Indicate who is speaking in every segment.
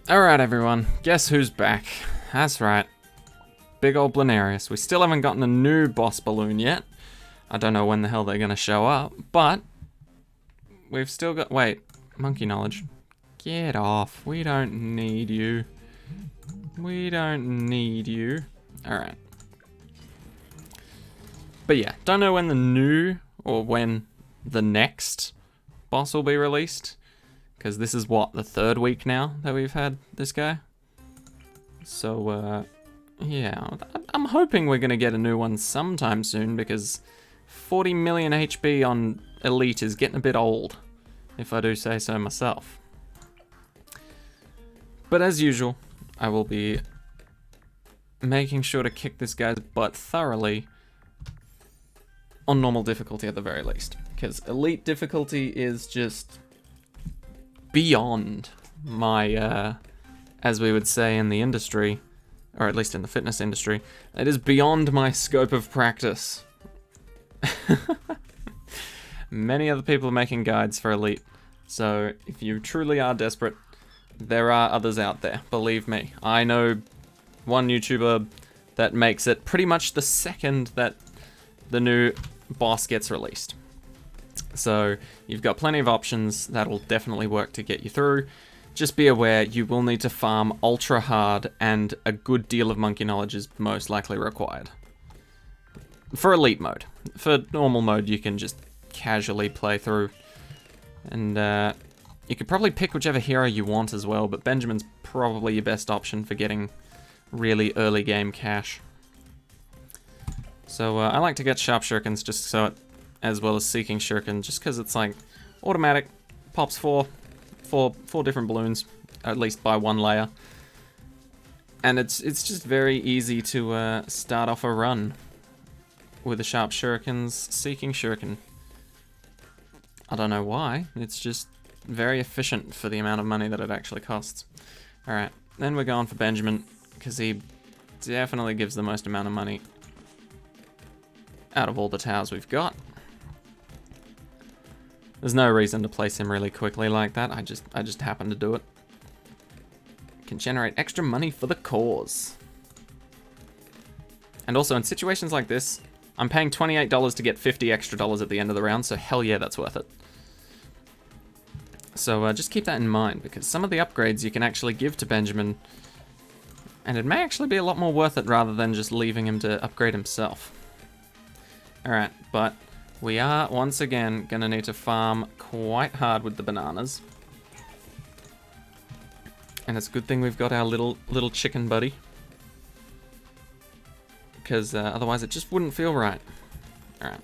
Speaker 1: Alright everyone, guess who's back? That's right, big old Bloonarius. We still haven't gotten a new boss balloon yet. I don't know when the hell they're gonna show up, but we've still got, wait, monkey knowledge. Get off, we don't need you. We don't need you. Alright. But yeah, don't know when the new, or when the next boss will be released. Because this is what, the third week now that we've had this guy? So, yeah, I'm hoping we're gonna get a new one sometime soon because 40 million HP on Elite is getting a bit old, if I do say so myself. But as usual, I will be making sure to kick this guy's butt thoroughly on normal difficulty at the very least. Because Elite difficulty is just beyond my, as we would say in the industry, or at least in the fitness industry, it is beyond my scope of practice. Many other people are making guides for Elite, so if you truly are desperate, there are others out there, believe me. I know one YouTuber that makes it pretty much the second that the new boss gets released. So you've got plenty of options that will definitely work to get you through. Just be aware you will need to farm ultra hard and a good deal of monkey knowledge is most likely required. For Elite mode. For normal mode you can just casually play through. And you could probably pick whichever hero you want as well, but Benjamin's probably your best option for getting really early game cash. So I like to get Sharp Shurikens just so it, as well as Seeking Shuriken, just because it's like automatic, pops four different balloons, at least by one layer. And it's just very easy to start off a run with the Sharp Shurikens, Seeking Shuriken. I don't know why, it's just very efficient for the amount of money that it actually costs. Alright, then we're going for Benjamin, because he definitely gives the most amount of money out of all the towers we've got. There's no reason to place him really quickly like that. I just happen to do it. Can generate extra money for the cause. And also in situations like this, I'm paying $28 to get $50 extra at the end of the round, so hell yeah, that's worth it. So just keep that in mind, because some of the upgrades you can actually give to Benjamin, and it may actually be a lot more worth it rather than just leaving him to upgrade himself. Alright, but we are, once again, gonna need to farm quite hard with the bananas. And it's a good thing we've got our little chicken buddy. Because otherwise it just wouldn't feel right. Alright.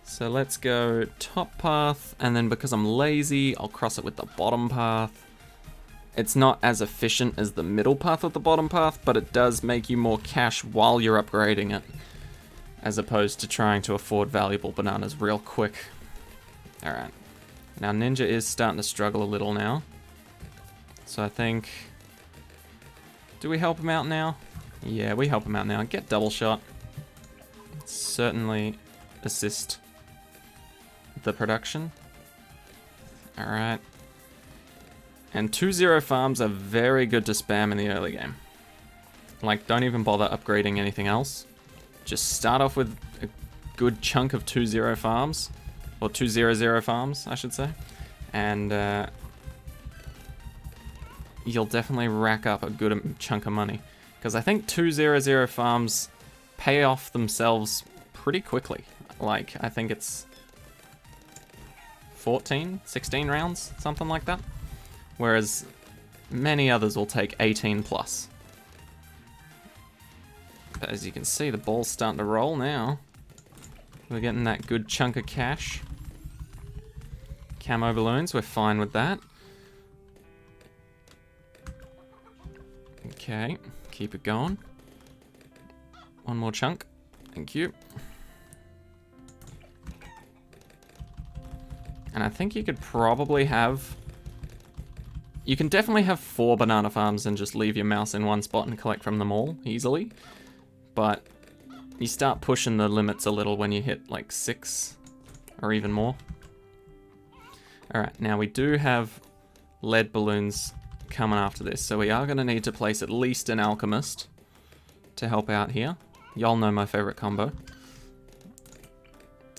Speaker 1: So let's go top path, and then because I'm lazy, I'll cross it with the bottom path. It's not as efficient as the middle path of the bottom path, but it does make you more cash while you're upgrading it, as opposed to trying to afford valuable bananas real quick. Alright. Now Ninja is starting to struggle a little now. So I think... do we help him out now? Yeah, we help him out now. Get double shot. Certainly assist the production. Alright. And 2-0 farms are very good to spam in the early game. Like, don't even bother upgrading anything else. Just start off with a good chunk of 2-0 farms, or 2-0-0 farms, I should say, and you'll definitely rack up a good chunk of money. Because I think 2-0-0 farms pay off themselves pretty quickly. Like, I think it's 14, 16 rounds, something like that. Whereas many others will take 18 plus. But as you can see, the ball's starting to roll now. We're getting that good chunk of cash. Camo balloons, we're fine with that. Okay, keep it going. One more chunk. Thank you. And I think you could probably have... you can definitely have 4 banana farms and just leave your mouse in one spot and collect from them all easily. But you start pushing the limits a little when you hit like 6 or even more. Alright, now we do have lead balloons coming after this, so we are going to need to place at least an alchemist to help out here. Y'all know my favorite combo.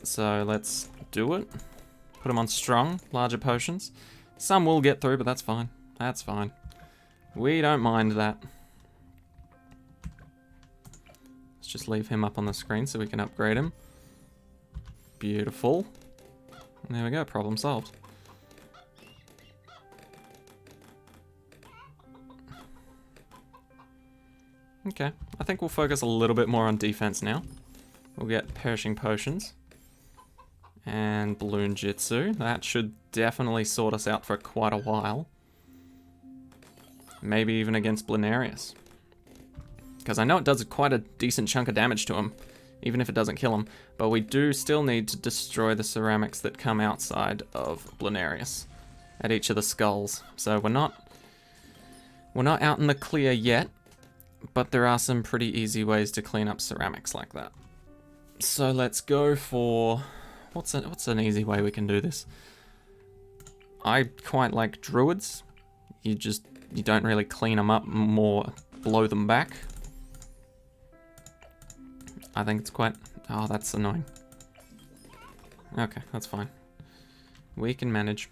Speaker 1: So let's do it. Put them on strong, larger potions. Some will get through, but that's fine. That's fine. We don't mind that. Let's just leave him up on the screen so we can upgrade him. Beautiful. And there we go, problem solved. Okay, I think we'll focus a little bit more on defense now. We'll get Perishing Potions. And Bloon Jitsu. That should definitely sort us out for quite a while. Maybe even against Bloonarius. Because I know it does quite a decent chunk of damage to him, even if it doesn't kill him. But we do still need to destroy the ceramics that come outside of Bloonarius at each of the skulls. So we're not out in the clear yet, but there are some pretty easy ways to clean up ceramics like that. So let's go for... What's an easy way we can do this? I quite like druids. You don't really clean them up, more blow them back. I think it's quite... Oh, that's annoying. Okay, that's fine. We can manage.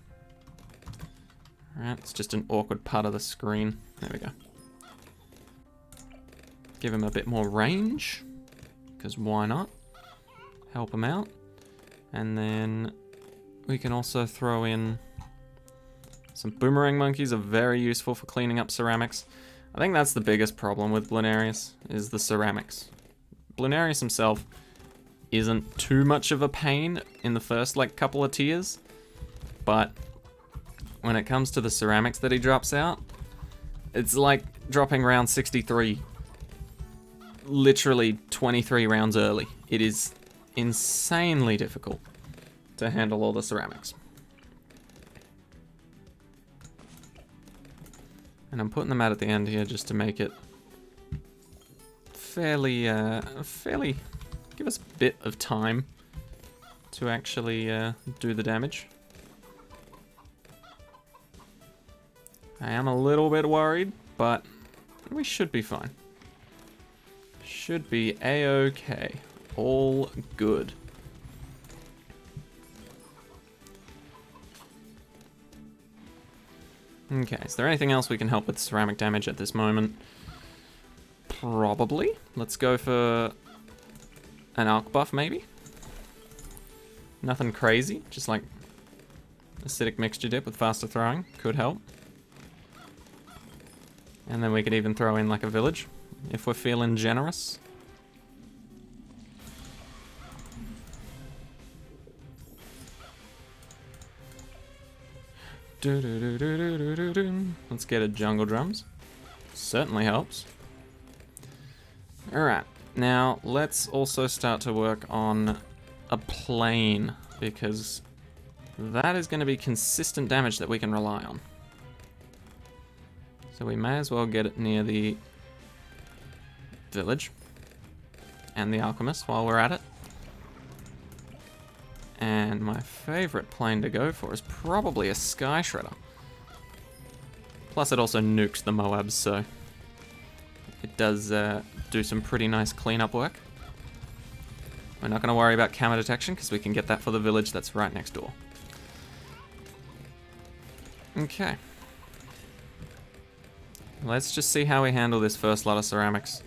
Speaker 1: Alright, it's just an awkward part of the screen. There we go. Give him a bit more range, because why not? Help him out. And then we can also throw in some boomerang monkeys are very useful for cleaning up ceramics. I think that's the biggest problem with Bloonarius, is the ceramics. Bloonarius himself isn't too much of a pain in the first couple of tiers, but when it comes to the ceramics that he drops out, it's like dropping round 63 literally 23 rounds early. It is insanely difficult to handle all the ceramics. And I'm putting them out at the end here just to make it fairly give us a bit of time to actually do the damage. I am a little bit worried, but we should be fine. Should be a-okay. All good. Okay, is there anything else we can help with ceramic damage at this moment? Probably. Let's go for an alch buff, maybe? Nothing crazy, just like acidic mixture dip with faster throwing could help. And then we could even throw in like a village, if we're feeling generous. Let's get a jungle drums. Certainly helps. Alright, now let's also start to work on a plane, because that is going to be consistent damage that we can rely on. So we may as well get it near the village and the alchemist while we're at it. And my favorite plane to go for is probably a Sky Shredder. Plus it also nukes the Moabs, so it does do some pretty nice cleanup work. We're not going to worry about camera detection because we can get that for the village that's right next door. Okay. Let's just see how we handle this first lot of ceramics.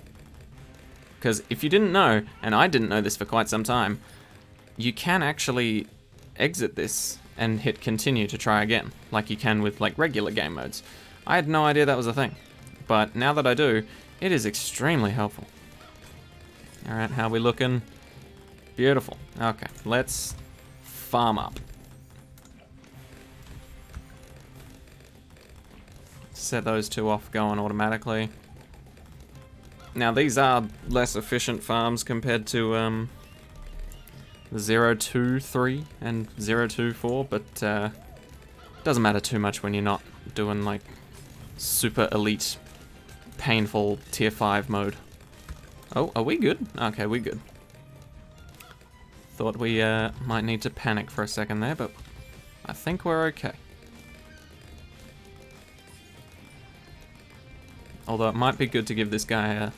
Speaker 1: Because if you didn't know, and I didn't know this for quite some time, you can actually exit this and hit continue to try again, like you can with regular game modes. I had no idea that was a thing, but now that I do, it is extremely helpful. Alright, how we looking? Beautiful. Okay, let's farm up. Set those two off going automatically. Now these are less efficient farms compared to the 0-2-3 and 0-2-4, but doesn't matter too much when you're not doing super elite, painful tier 5 mode. Oh, are we good? Okay, we're good. Thought we might need to panic for a second there, but I think we're okay. Although it might be good to give this guy a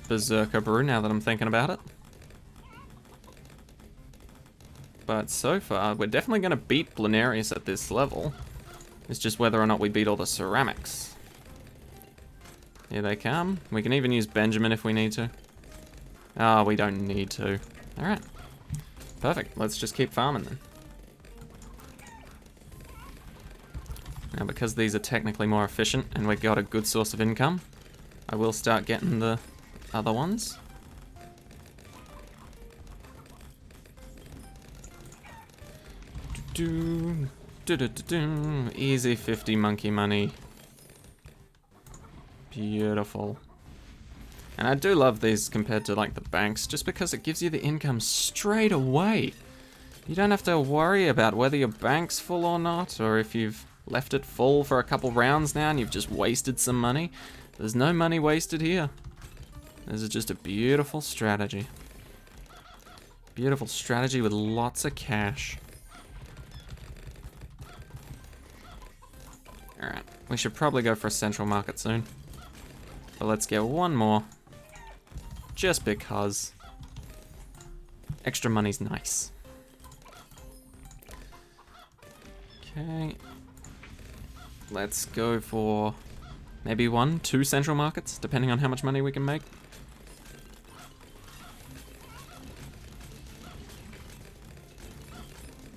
Speaker 1: Berserker Brew now that I'm thinking about it. But so far, we're definitely going to beat Bloonarius at this level. It's just whether or not we beat all the ceramics. Here they come. We can even use Benjamin if we need to. Ah, we don't need to. Alright. Perfect. Let's just keep farming then. Now, because these are technically more efficient and we've got a good source of income, I will start getting the other ones. Easy 50 monkey money. Beautiful. And I do love these compared to like the banks, just because it gives you the income straight away. You don't have to worry about whether your bank's full or not, or if you've left it full for a couple rounds now and you've just wasted some money. There's no money wasted here. This is just a beautiful strategy. Beautiful strategy with lots of cash. Alright, we should probably go for a central market soon. But let's get one more. Just because. Extra money's nice. Okay. Let's go for maybe 1, 2 central markets, depending on how much money we can make.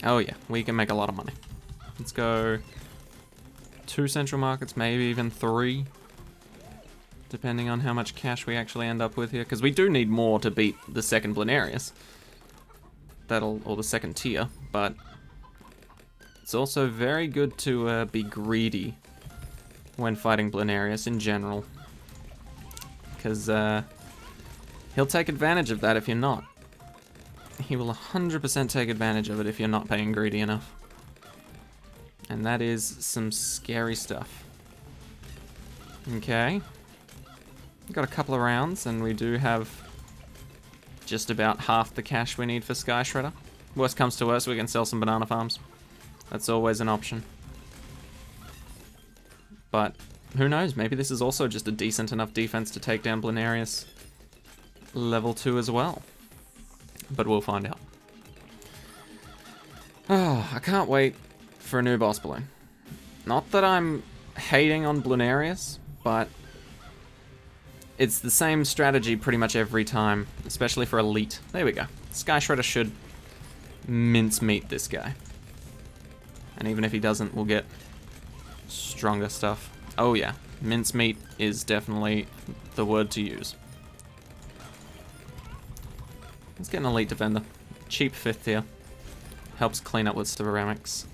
Speaker 1: Oh yeah, we can make a lot of money. Let's go 2 central markets, maybe even 3. Depending on how much cash we actually end up with here. Because we do need more to beat the second Bloonarius. Or the second tier, but it's also very good to be greedy when fighting Bloonarius in general. Because he'll take advantage of that if you're not. He will 100% take advantage of it if you're not paying greedy enough. And that is some scary stuff. Okay. We've got a couple of rounds, and we do have just about half the cash we need for Sky Shredder. Worst comes to worst, we can sell some banana farms. That's always an option. But who knows, maybe this is also just a decent enough defense to take down Bloonarius level 2 as well. But we'll find out. Oh, I can't wait for a new boss balloon. Not that I'm hating on Bloonarius, but it's the same strategy pretty much every time, especially for Elite. There we go. Sky Shredder should mincemeat this guy. And even if he doesn't, we'll get stronger stuff. Oh yeah, mincemeat is definitely the word to use. Let's get an Elite Defender. Cheap 5th tier. Helps clean up with ceramics.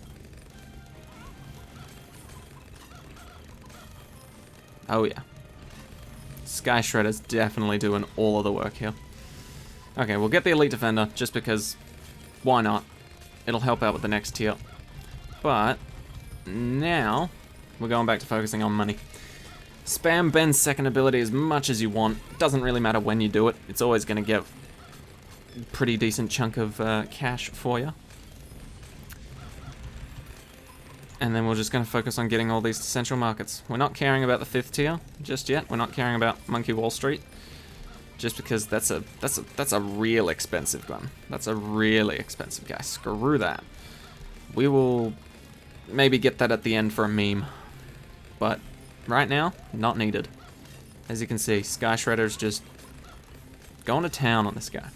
Speaker 1: Oh yeah. Sky Shredder's definitely doing all of the work here. Okay, we'll get the Elite Defender, just because, why not? It'll help out with the next tier. But, now, we're going back to focusing on money. Spam Ben's second ability as much as you want. Doesn't really matter when you do it. It's always going to get a pretty decent chunk of cash for you. And then we're just going to focus on getting all these central markets. We're not caring about the 5th tier just yet. We're not caring about Monkey Wall Street, just because that's a real expensive one. That's a really expensive guy. Screw that. We will maybe get that at the end for a meme, but right now, not needed. As you can see, Sky Shredder's just going to town on this guy.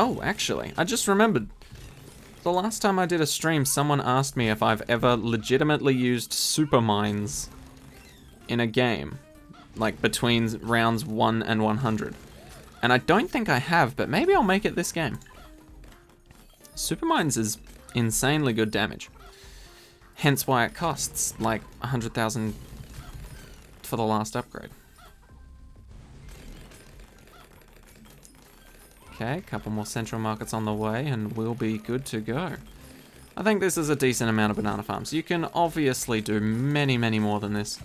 Speaker 1: Oh, actually, I just remembered. The last time I did a stream, someone asked me if I've ever legitimately used super mines in a game, like between rounds 1 and 100. And I don't think I have, but maybe I'll make it this game. Super mines is insanely good damage. Hence why it costs like 100,000 for the last upgrade. Okay, a couple more central markets on the way and we'll be good to go. I think this is a decent amount of banana farms. You can obviously do many, many more than this,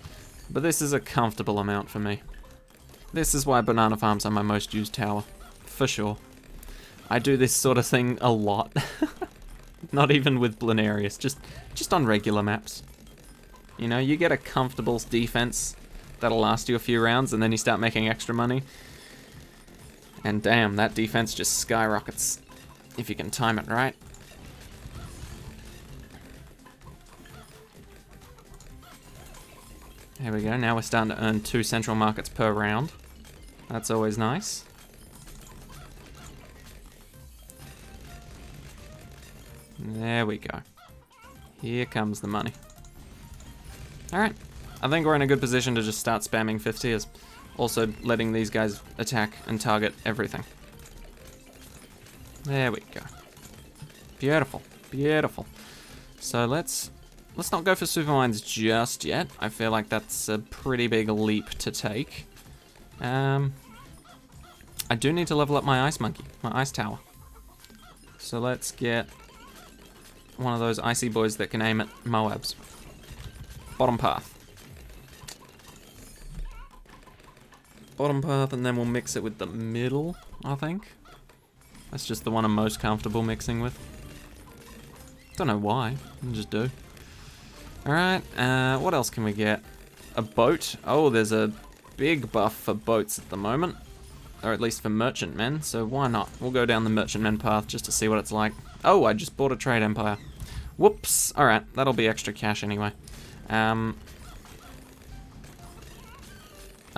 Speaker 1: but this is a comfortable amount for me. This is why banana farms are my most used tower, for sure. I do this sort of thing a lot. Not even with Bloonarius, just on regular maps. You know, you get a comfortable defense that'll last you a few rounds, and then you start making extra money. And damn, that defense just skyrockets if you can time it right. There we go, now we're starting to earn 2 central markets per round. That's always nice. There we go. Here comes the money. Alright, I think we're in a good position to just start spamming 50s. Also letting these guys attack and target everything. There we go. Beautiful, beautiful. So let's not go for supermines just yet. I feel like that's a pretty big leap to take. I do need to level up my ice monkey, my ice tower. So let's get one of those icy boys that can aim at Moabs. Bottom path. Bottom path, and then we'll mix it with the middle, I think. That's just the one I'm most comfortable mixing with. Don't know why, I just do. Alright, what else can we get? A boat. Oh, there's a big buff for boats at the moment. Or at least for merchantmen, so why not? We'll go down the merchantmen path just to see what it's like. Oh, I just bought a trade empire. Whoops. Alright, that'll be extra cash anyway. I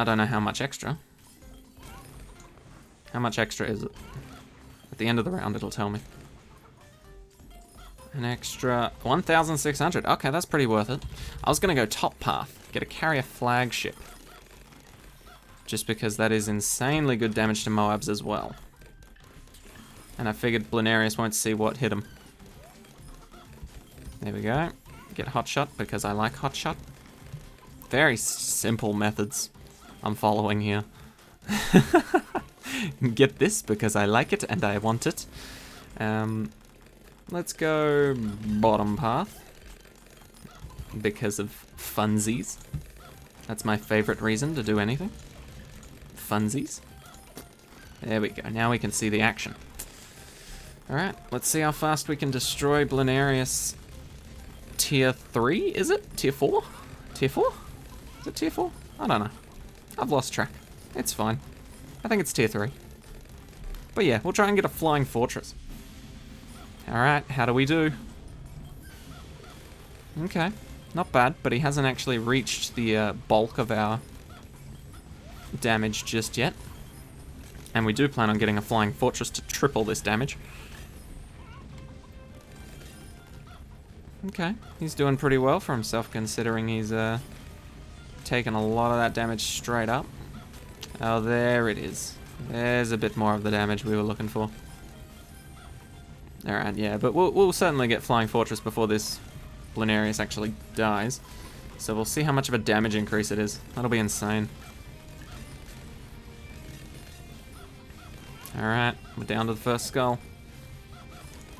Speaker 1: don't know how much extra. How much extra is it? At the end of the round, it'll tell me. An extra 1,600. Okay, that's pretty worth it. I was going to go top path. Get a carrier flagship. Just because that is insanely good damage to Moabs as well. And I figured Bloonarius won't see what hit him. There we go. Get hotshot because I like hotshot. Very simple methods I'm following here. Get this because I like it and I want it. Let's go bottom path. Because of funsies. That's my favorite reason to do anything. Funsies. There we go. Now we can see the action. Alright, let's see how fast we can destroy Bloonarius. Tier 3, is it? Tier 4? Tier 4? Is it tier 4? I don't know. I've lost track. It's fine. I think it's tier 3. But yeah, we'll try and get a flying fortress. Alright, how do we do? Okay, not bad, but he hasn't actually reached the bulk of our damage just yet. And we do plan on getting a flying fortress to triple this damage. Okay, he's doing pretty well for himself considering he's taken a lot of that damage straight up. Oh, there it is. There's a bit more of the damage we were looking for. Alright, yeah, but we'll certainly get Flying Fortress before this Bloonarius actually dies. So we'll see how much of a damage increase it is. That'll be insane. Alright, we're down to the first skull.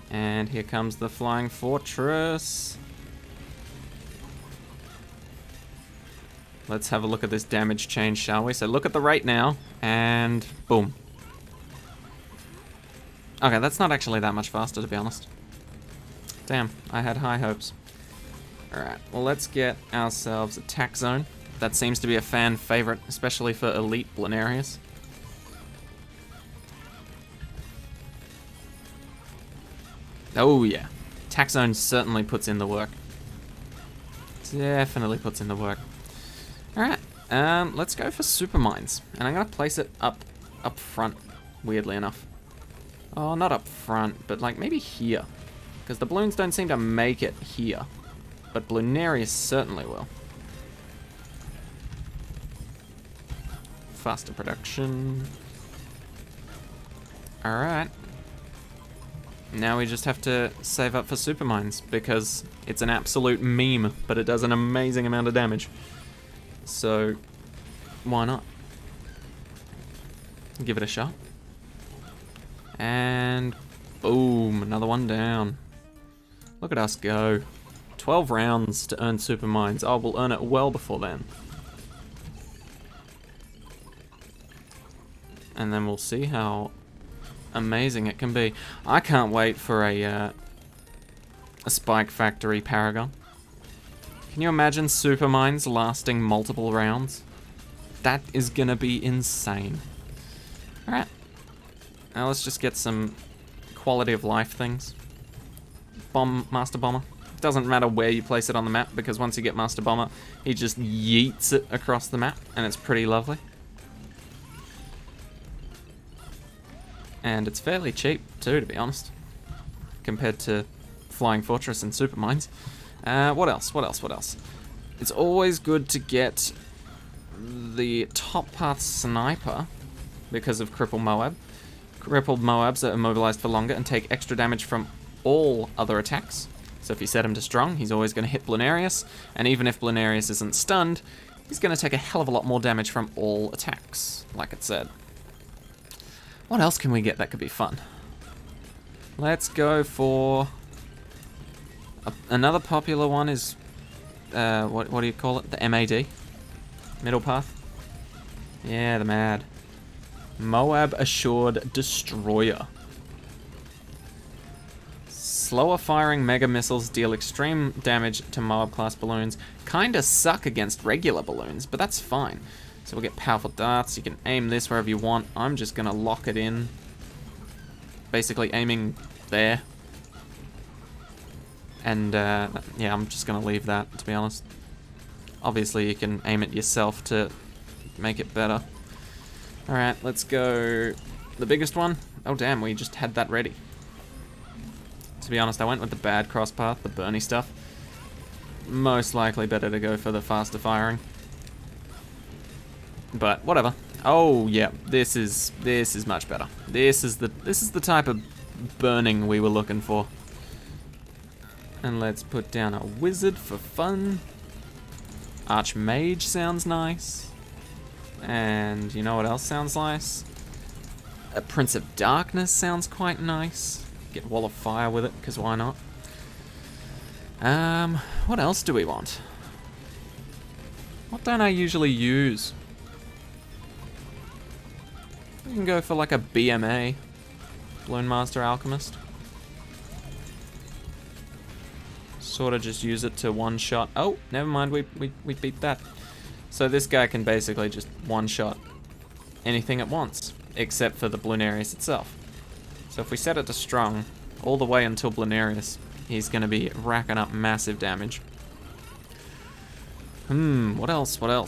Speaker 1: And here comes the Flying Fortress. Let's have a look at this damage change, shall we? So look at the rate now, and boom. Okay, that's not actually that much faster, to be honest. Damn, I had high hopes. Alright, well let's get ourselves a attack zone. That seems to be a fan favorite, especially for elite Bloonarius. Oh yeah, attack zone certainly puts in the work. Definitely puts in the work. Alright, let's go for super mines. And I'm gonna place it up front, weirdly enough. Oh, not up front, but like maybe here. Because the balloons don't seem to make it here. But Bloonarius certainly will. Faster production. Alright. Now we just have to save up for super mines, because it's an absolute meme, but it does an amazing amount of damage. So, why not? Give it a shot. And boom, another one down. Look at us go. 12 rounds to earn super mines. Oh, we'll earn it well before then. And then we'll see how amazing it can be. I can't wait for a a Spike Factory Paragon. Can you imagine super mines lasting multiple rounds? That is gonna be insane. Alright. Now let's just get some quality of life things. Master Bomber. Doesn't matter where you place it on the map, because once you get Master Bomber, he just yeets it across the map, and it's pretty lovely. And it's fairly cheap too, to be honest, compared to Flying Fortress and Super Mines. What else? It's always good to get the Top Path Sniper because of Crippled Moab. Crippled Moabs are immobilized for longer and take extra damage from all other attacks. So if you set him to strong, he's always going to hit Bloonarius, and even if Bloonarius isn't stunned, he's going to take a hell of a lot more damage from all attacks, like it said. What else can we get that could be fun? Let's go for... another popular one is... what do you call it? The MAD? Middle Path? Yeah, the MAD. Moab Assured Destroyer. Slower firing mega missiles deal extreme damage to Moab class balloons. Kinda suck against regular balloons, but that's fine. So we'll get powerful darts. You can aim this wherever you want. I'm just gonna lock it in. Basically aiming there. And yeah, I'm just gonna leave that, to be honest. Obviously you can aim it yourself to make it better. Alright, let's go the biggest one. Oh damn, we just had that ready. To be honest, I went with the bad cross path, the Bernie stuff. Most likely better to go for the faster firing. But whatever. Oh yeah, this is much better. This is the type of burning we were looking for. And let's put down a wizard for fun. Archmage sounds nice. And you know what else sounds nice? A Prince of Darkness sounds quite nice. Get Wall of Fire with it, because why not? What else do we want? What don't I usually use? We can go for like a BMA. Bloon Master Alchemist. Sort of just use it to one-shot. Oh, never mind, we beat that. So this guy can basically just one-shot anything it wants, except for the Bloonarius itself. So if we set it to strong, all the way until Bloonarius, he's going to be racking up massive damage. What else? Well,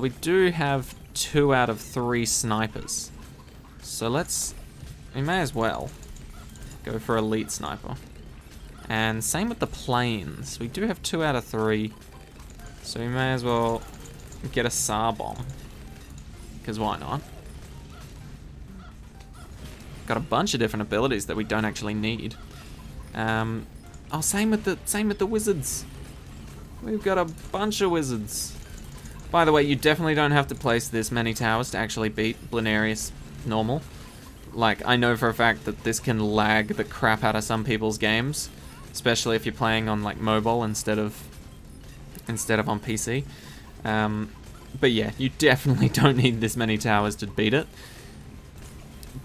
Speaker 1: we do have 2 out of 3 snipers. So we may as well go for Elite Sniper. And same with the planes. We do have 2 out of 3. So we may as well get a SAR bomb. Because why not? Got a bunch of different abilities that we don't actually need. Oh, same with the wizards. We've got a bunch of wizards. By the way, you definitely don't have to place this many towers to actually beat Bloonarius normal. Like, I know for a fact that this can lag the crap out of some people's games, especially if you're playing on like mobile instead of on PC. But yeah, you definitely don't need this many towers to beat it.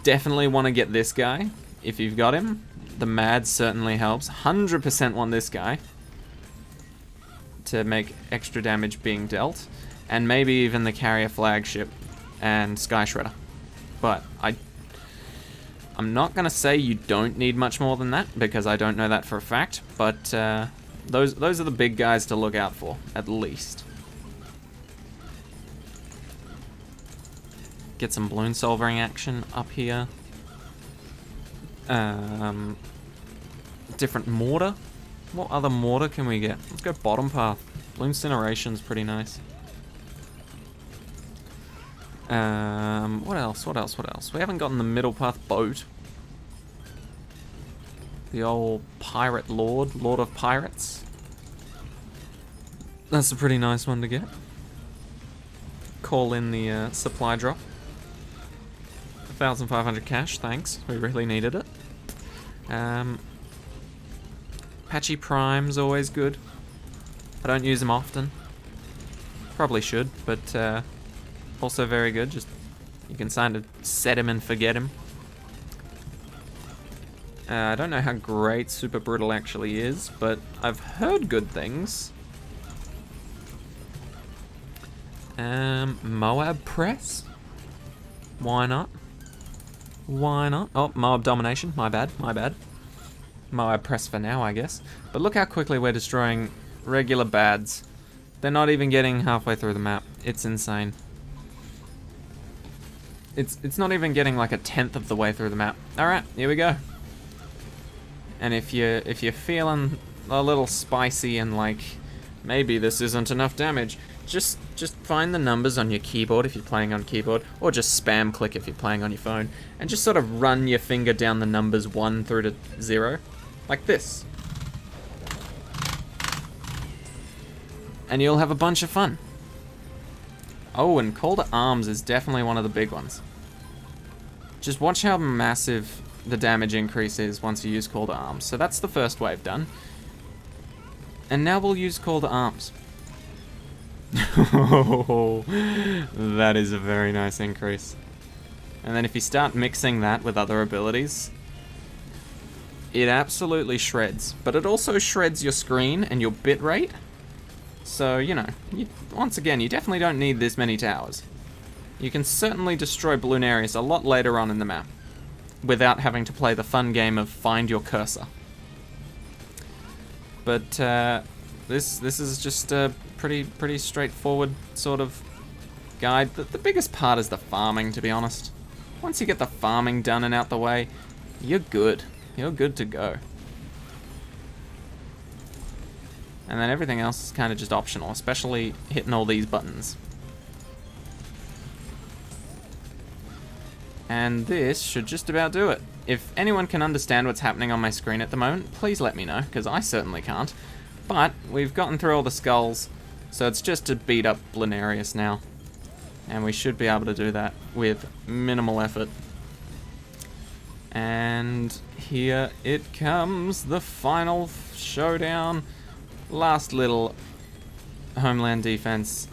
Speaker 1: Definitely want to get this guy if you've got him. The MAD certainly helps. 100% want this guy to make extra damage being dealt, and maybe even the Carrier Flagship and Sky Shredder. But I'm not gonna say you don't need much more than that, because I don't know that for a fact. But those are the big guys to look out for, at least. Get some balloon solvering action up here. Different mortar. What other mortar can we get? Let's go bottom path. Bloon Incineration's pretty nice. What else? We haven't gotten the middle path boat. The old pirate lord of pirates. That's a pretty nice one to get. Call in the supply drop. 1,500 cash, thanks. We really needed it. Patchy Prime's always good. I don't use them often. Probably should, but also very good. Just you can kind of set him and forget him. I don't know how great Super Brutal actually is, but I've heard good things. Moab Press? Why not? Why not? Oh, Moab Domination. My bad, my bad. Moab Press for now, I guess. But look how quickly we're destroying regular bads. They're not even getting halfway through the map. It's insane. It's not even getting like 1/10 of the way through the map. Alright, here we go. And if you're feeling a little spicy and like maybe this isn't enough damage, just find the numbers on your keyboard if you're playing on keyboard, or just spam click if you're playing on your phone, and just sort of run your finger down the numbers 1 through to 0, like this. And you'll have a bunch of fun. Oh, and Call to Arms is definitely one of the big ones. Just watch how massive the damage increase is once you use Call to Arms. So that's the first wave done. And now we'll use Call to Arms. Oh, that is a very nice increase. And then if you start mixing that with other abilities, it absolutely shreds. But it also shreds your screen and your bitrate. So, you know, once again, you definitely don't need this many towers. You can certainly destroy Bloonarius a lot later on in the map without having to play the fun game of find your cursor. But this is just a pretty straightforward sort of guide. The biggest part is the farming, to be honest. Once you get the farming done and out the way, you're good. You're good to go. And then everything else is kind of just optional, especially hitting all these buttons. And this should just about do it. If anyone can understand what's happening on my screen at the moment, please let me know, because I certainly can't. But we've gotten through all the skulls, so it's just to beat up Bloonarius now. And we should be able to do that with minimal effort. And here it comes, the final showdown. Last little homeland defense.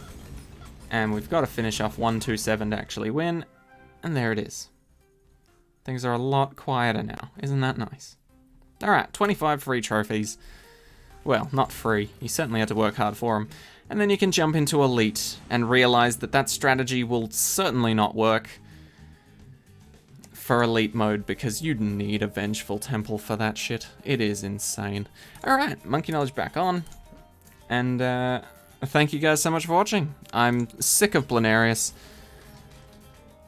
Speaker 1: And we've got to finish off 1-2-7 to actually win. And there it is. Things are a lot quieter now. Isn't that nice? Alright, 25 free trophies. Well, not free. You certainly had to work hard for them. And then you can jump into Elite and realize that that strategy will certainly not work for Elite mode, because you'd need a Vengeful Temple for that shit. It is insane. Alright, Monkey Knowledge back on. And thank you guys so much for watching. I'm sick of Bloonarius.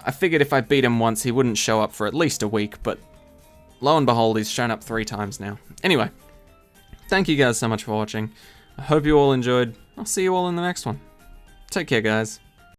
Speaker 1: I figured if I beat him once, he wouldn't show up for at least a week, but lo and behold, he's shown up 3 times now. Anyway, thank you guys so much for watching. I hope you all enjoyed. I'll see you all in the next one. Take care, guys.